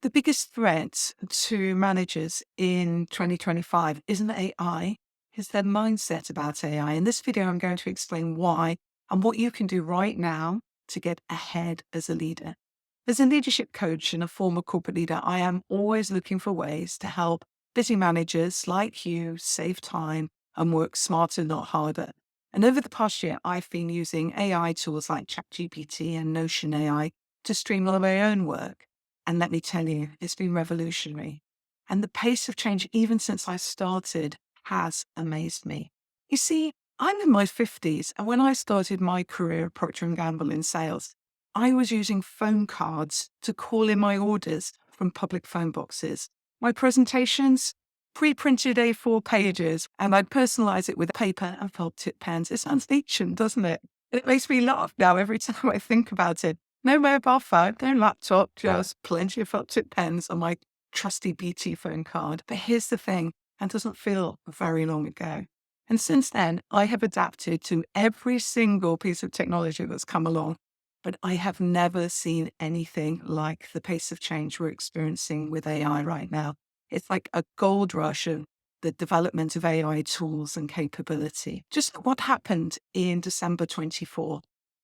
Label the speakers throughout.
Speaker 1: The biggest threat to managers in 2025 isn't AI, it's their mindset about AI. In this video, I'm going to explain why and what you can do right now to get ahead as a leader. As a leadership coach and a former corporate leader, I am always looking for ways to help busy managers like you save time and work smarter, not harder. And over the past year, I've been using AI tools like ChatGPT and Notion AI to streamline my own work. And let me tell you, it's been revolutionary. And the pace of change, even since I started, has amazed me. You see, I'm in my 50s, and when I started my career at Procter& Gamble in sales, I was using phone cards to call in my orders from public phone boxes. My presentations, pre-printed A4 pages, and I'd personalize it with paper and felt tip pens. It sounds ancient, doesn't it? It makes me laugh now every time I think about it. No mobile phone, no laptop, just plenty of felt tip pens on my trusty BT phone card. But here's the thing, that doesn't feel very long ago. And since then, I have adapted to every single piece of technology that's come along. But I have never seen anything like the pace of change we're experiencing with AI right now. It's like a gold rush of the development of AI tools and capability. Just what happened in December 24.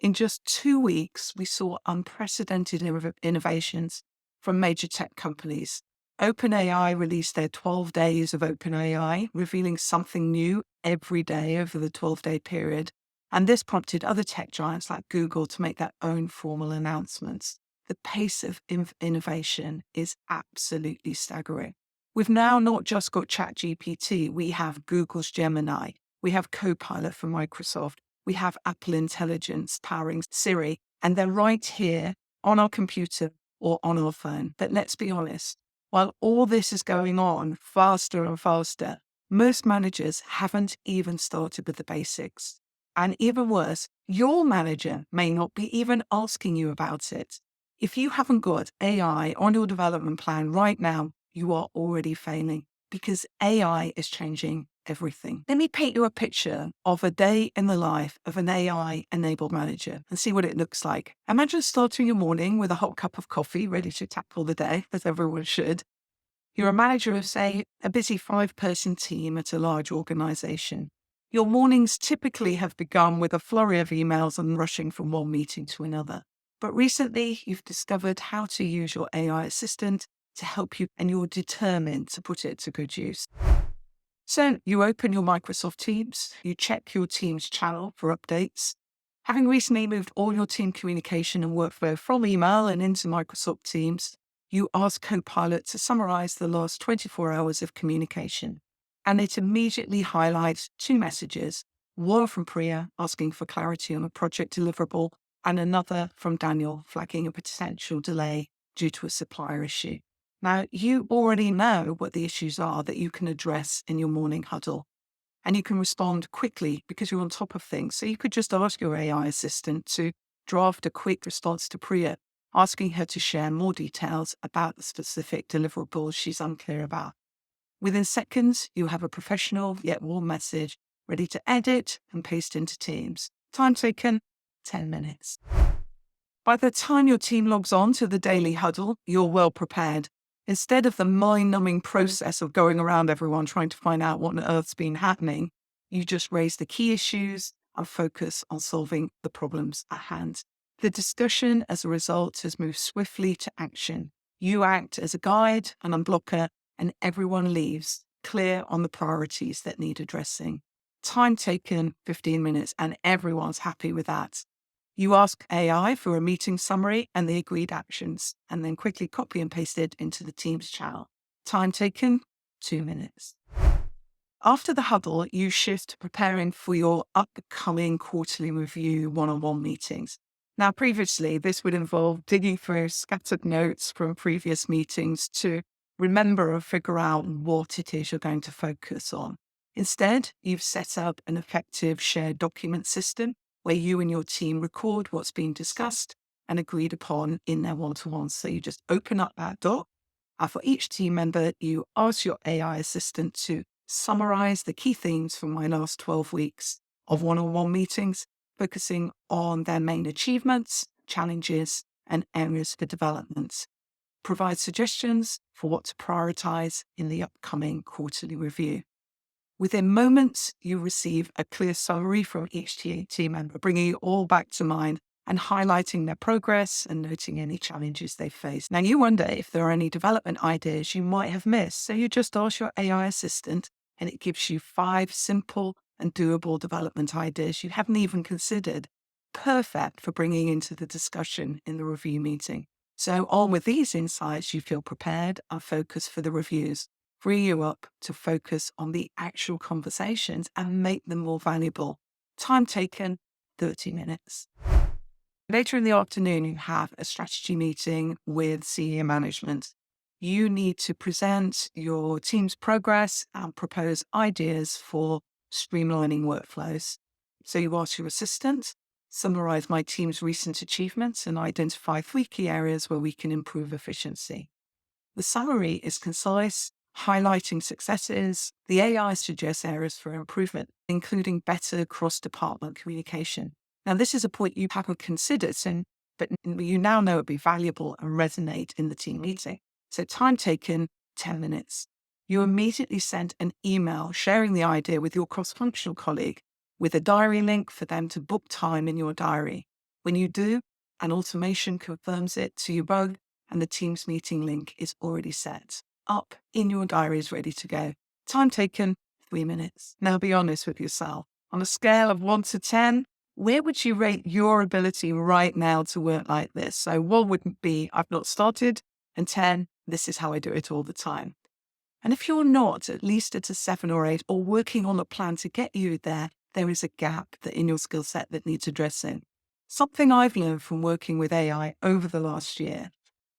Speaker 1: In just 2 weeks, we saw unprecedented innovations from major tech companies. OpenAI released their 12 days of OpenAI, revealing something new every day over the 12-day period. And this prompted other tech giants like Google to make their own formal announcements. The pace of innovation is absolutely staggering. We've now not just got ChatGPT, we have Google's Gemini, we have Copilot from Microsoft, we have Apple Intelligence powering Siri, and they're right here on our computer or on our phone. But let's be honest, while all this is going on faster and faster, most managers haven't even started with the basics. And even worse, your manager may not be even asking you about it. If you haven't got AI on your development plan right now, you are already failing because AI is changing everything. Let me paint you a picture of a day in the life of an AI-enabled manager and see what it looks like. Imagine starting your morning with a hot cup of coffee, ready to tackle the day, as everyone should. You're a manager of, say, a busy 5-person team at a large organization. Your mornings typically have begun with a flurry of emails and rushing from one meeting to another. But recently, you've discovered how to use your AI assistant to help you, and you're determined to put it to good use. So you open your Microsoft Teams, you check your Teams channel for updates. Having recently moved all your team communication and workflow from email and into Microsoft Teams, you ask Copilot to summarize the last 24 hours of communication. And it immediately highlights 2 messages, one from Priya asking for clarity on a project deliverable, and another from Daniel flagging a potential delay due to a supplier issue. Now, you already know what the issues are that you can address in your morning huddle, and you can respond quickly because you're on top of things. So you could just ask your AI assistant to draft a quick response to Priya, asking her to share more details about the specific deliverables she's unclear about. Within seconds, you have a professional yet warm message ready to edit and paste into Teams. Time taken, 10 minutes. By the time your team logs on to the daily huddle, you're well prepared. Instead of the mind-numbing process of going around everyone trying to find out what on earth's been happening, you just raise the key issues and focus on solving the problems at hand. The discussion, as a result, has moved swiftly to action. You act as a guide and unblocker, and everyone leaves clear on the priorities that need addressing. Time taken, 15 minutes, and everyone's happy with that. You ask AI for a meeting summary and the agreed actions, and then quickly copy and paste it into the Teams channel. Time taken, 2 minutes. After the huddle, you shift to preparing for your upcoming quarterly review one-on-one meetings. Now, previously, this would involve digging through scattered notes from previous meetings to remember or figure out what it is you're going to focus on. Instead, you've set up an effective shared document system where you and your team record what's been discussed and agreed upon in their one-to-ones. So you just open up that doc, and for each team member, you ask your AI assistant to summarize the key themes from my last 12 weeks of one-on-one meetings, focusing on their main achievements, challenges, and areas for development. provide suggestions for what to prioritize in the upcoming quarterly review. Within moments, you receive a clear summary from each team member, bringing it all back to mind and highlighting their progress and noting any challenges they face. Now, you wonder if there are any development ideas you might have missed. So you just ask your AI assistant and it gives you 5 simple and doable development ideas you haven't even considered. Perfect for bringing into the discussion in the review meeting. So on with these insights, you feel prepared and focused for the reviews. Free you up to focus on the actual conversations and make them more valuable. Time taken, 30 minutes. Later in the afternoon, you have a strategy meeting with senior management. You need to present your team's progress and propose ideas for streamlining workflows. So you ask your assistant, summarize my team's recent achievements and identify 3 key areas where we can improve efficiency. The summary is concise, highlighting successes. The AI suggests areas for improvement, including better cross-department communication. Now, this is a point you haven't considered, but you now know it would be valuable and resonate in the team meeting. So time taken, 10 minutes. You immediately send an email sharing the idea with your cross-functional colleague with a diary link for them to book time in your diary. When you do, an automation confirms it to you both, and the Teams meeting link is already set up in your diaries, ready to go. Time taken, 3 minutes. Now be honest with yourself. On a scale of 1 to 10, where would you rate your ability right now to work like this? So 1 would be, I've not started, and 10, this is how I do it all the time. And if you're not at least at a 7 or 8 or working on a plan to get you there, there is a gap in your skill set that needs addressing. Something I've learned from working with AI over the last year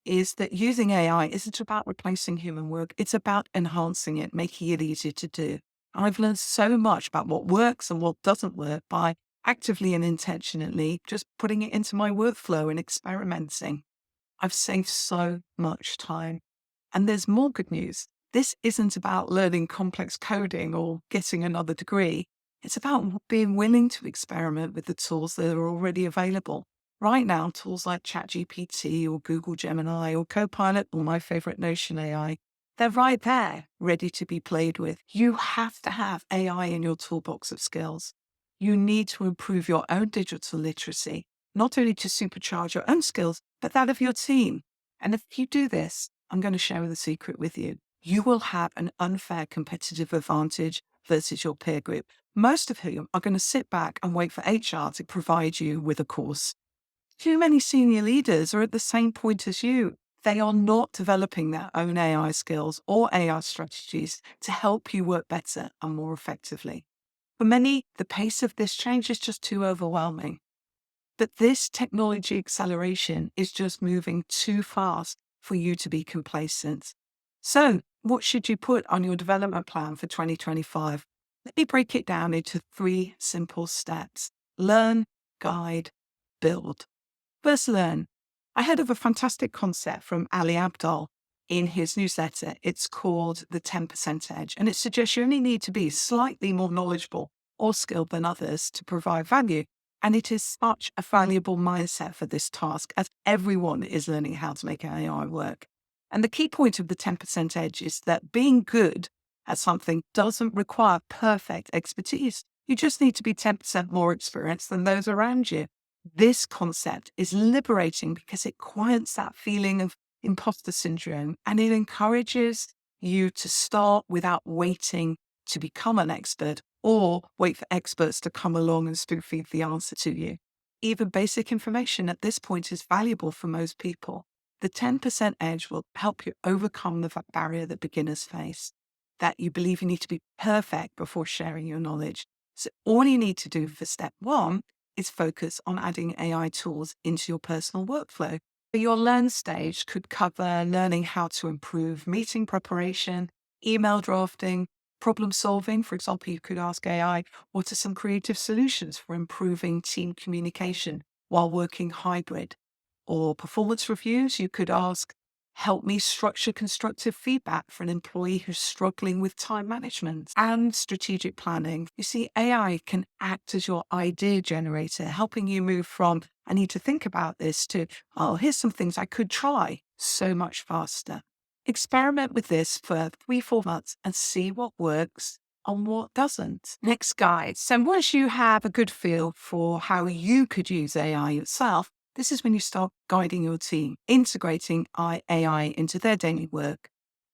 Speaker 1: is that using AI isn't about replacing human work. It's about enhancing it, making it easier to do. I've learned so much about what works and what doesn't work by actively and intentionally just putting it into my workflow and experimenting. I've saved so much time. And there's more good news. This isn't about learning complex coding or getting another degree. It's about being willing to experiment with the tools that are already available. Right now, tools like ChatGPT or Google Gemini or Copilot or my favorite Notion AI, they're right there, ready to be played with. You have to have AI in your toolbox of skills. You need to improve your own digital literacy, not only to supercharge your own skills, but that of your team. And if you do this, I'm going to share the secret with you. You will have an unfair competitive advantage versus your peer group, most of whom are going to sit back and wait for HR to provide you with a course. Too many senior leaders are at the same point as you. They are not developing their own AI skills or AI strategies to help you work better and more effectively. For many, the pace of this change is just too overwhelming. But this technology acceleration is just moving too fast for you to be complacent. So, what should you put on your development plan for 2025? Let me break it down into 3 simple steps. Learn, guide, build. First, learn. I heard of a fantastic concept from Ali Abdaal in his newsletter. It's called the 10% Edge, and it suggests you only need to be slightly more knowledgeable or skilled than others to provide value. And it is such a valuable mindset for this task, as everyone is learning how to make AI work. And the key point of the 10% Edge is that being good at something doesn't require perfect expertise. You just need to be 10% more experienced than those around you. This concept is liberating because it quiets that feeling of imposter syndrome, and it encourages you to start without waiting to become an expert or wait for experts to come along and spoon feed the answer to you. Even basic information at this point is valuable for most people. The 10% edge will help you overcome the barrier that beginners face, that you believe you need to be perfect before sharing your knowledge. So all you need to do for step 1 is focus on adding AI tools into your personal workflow. Your learn stage could cover learning how to improve meeting preparation, email drafting, problem solving. For example, you could ask AI, what are some creative solutions for improving team communication while working hybrid? Or performance reviews, you could ask, help me structure constructive feedback for an employee who's struggling with time management. And strategic planning. You see, AI can act as your idea generator, helping you move from, I need to think about this, to, oh, here's some things I could try. so much faster. Experiment with this for 3, 4 months and see what works and what doesn't. Next, guide. So once you have a good feel for how you could use AI yourself, this is when you start guiding your team, integrating AI into their daily work.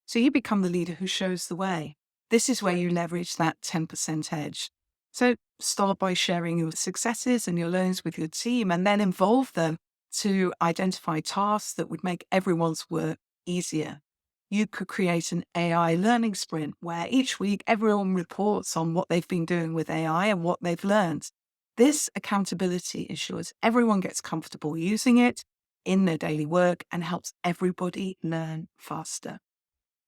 Speaker 1: So you become the leader who shows the way. This is where you leverage that 10% edge. So start by sharing your successes and your learnings with your team, and then involve them to identify tasks that would make everyone's work easier. You could create an AI learning sprint where each week everyone reports on what they've been doing with AI and what they've learned. This accountability ensures everyone gets comfortable using it in their daily work and helps everybody learn faster.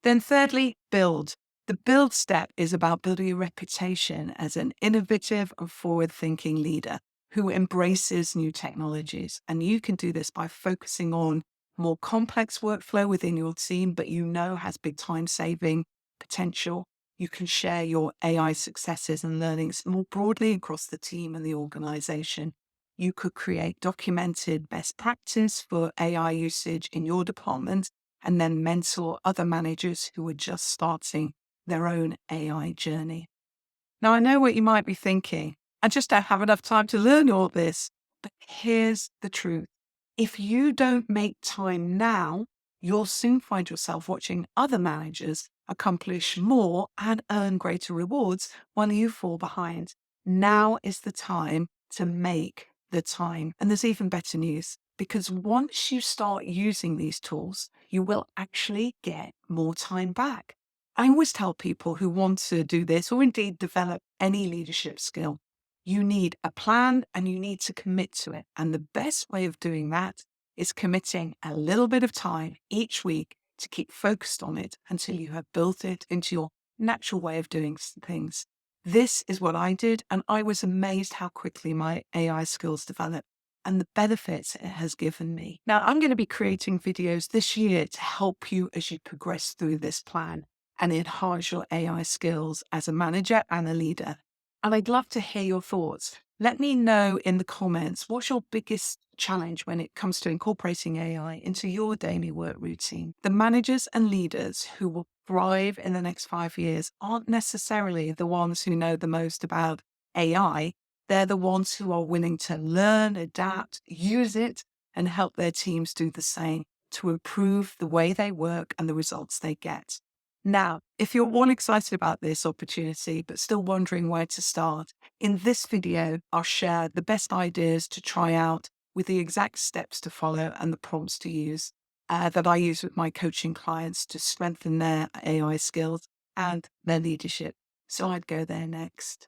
Speaker 1: Then thirdly, build. The build step is about building a reputation as an innovative and forward-thinking leader who embraces new technologies. And you can do this by focusing on more complex workflow within your team, but has big time-saving potential. You can share your AI successes and learnings more broadly across the team and the organization. You could create documented best practice for AI usage in your department and then mentor other managers who are just starting their own AI journey. Now, I know what you might be thinking. I just don't have enough time to learn all this. But here's the truth. If you don't make time now, you'll soon find yourself watching other managers accomplish more and earn greater rewards while you fall behind. Now is the time to make the time. And there's even better news, because once you start using these tools, you will actually get more time back. I always tell people who want to do this, or indeed develop any leadership skill, you need a plan and you need to commit to it. And the best way of doing that is committing a little bit of time each week to keep focused on it until you have built it into your natural way of doing things. This is what I did, and I was amazed how quickly my AI skills developed and the benefits it has given me. Now, I'm going to be creating videos this year to help you as you progress through this plan and enhance your AI skills as a manager and a leader. And I'd love to hear your thoughts. Let me know in the comments, what's your biggest challenge when it comes to incorporating AI into your daily work routine? The managers and leaders who will thrive in the next 5 years aren't necessarily the ones who know the most about AI. They're the ones who are willing to learn, adapt, use it, and help their teams do the same to improve the way they work and the results they get. Now, if you're all excited about this opportunity, but still wondering where to start, in this video, I'll share the best ideas to try out with the exact steps to follow and the prompts to use that I use with my coaching clients to strengthen their AI skills and their leadership. So I'd go there next.